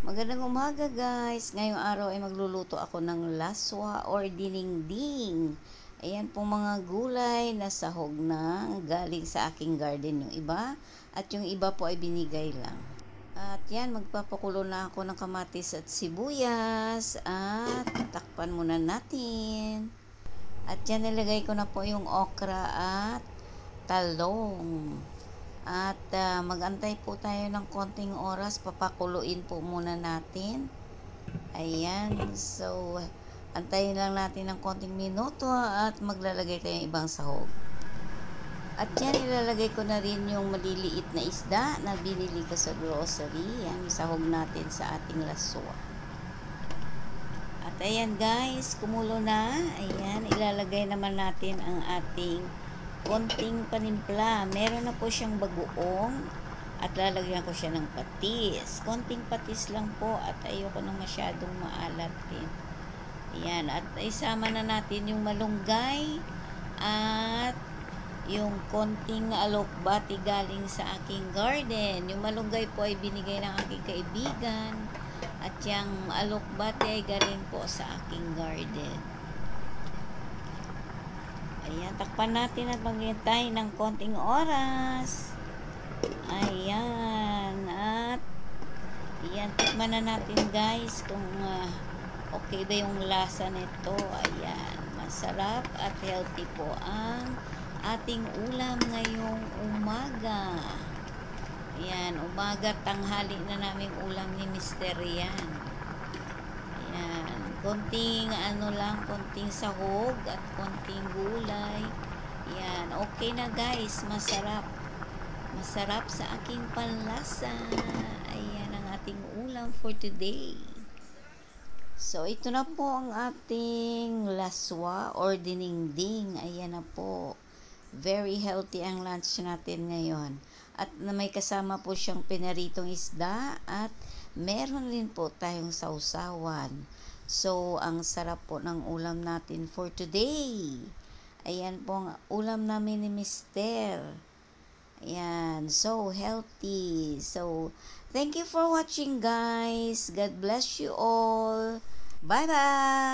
Magandang umaga guys. Ngayong araw ay magluluto ako ng laswa or dinengding. Ayan pong mga gulay na sahog na galing sa aking garden yung iba. At yung iba po ay binigay lang. At yan, magpapakulo na ako ng kamatis at sibuyas. At takpan muna natin. At yan, nilagay ko na po yung okra at talong. At magantay po tayo ng konting oras, papakuluin po muna natin. Ayan, so antayin lang natin ng konting minuto at maglalagay tayo ng ibang sahog. At yan, ilalagay ko na rin yung maliliit na isda na binili ko sa grocery. Yan, isahog natin sa ating laswa. At ayan guys, kumulo na. Ayan, ilalagay naman natin ang ating konting panimpla. Meron na po siyang bagoong at lalagyan ko siya ng patis. Konting patis lang po at ayoko nang masyadong maalat din. Ayan, at isama na natin yung malunggay at yung konting alokbati galing sa aking garden. Yung malunggay po ay binigay ng aking kaibigan at yung alokbati ay galing po sa aking garden. Ayan, takpan natin at maghintay ng konting oras. Ayan, at ayan, tikman na natin guys kung okay ba yung lasa nito. Ayan, masarap at healthy po ang ating ulam ngayong umaga. Ayan, umaga, tanghali na naming ulam ni Mr. Yan. Ayan, konting konting sahog at konting gulay. Ayan, okay na guys, masarap. Masarap sa aking panlasa. Ayan ang ating ulam for today. So, ito na po ang ating laswa or dinengding. Ayan na po. Very healthy ang lunch natin ngayon. At may kasama po siyang pinaritong isda at meron din po tayong sausawan. So, ang sarap po ng ulam natin for today. Ayan po ang ulam namin ni Mister. Ayan, so healthy. So, thank you for watching guys. God bless you all. Bye-bye!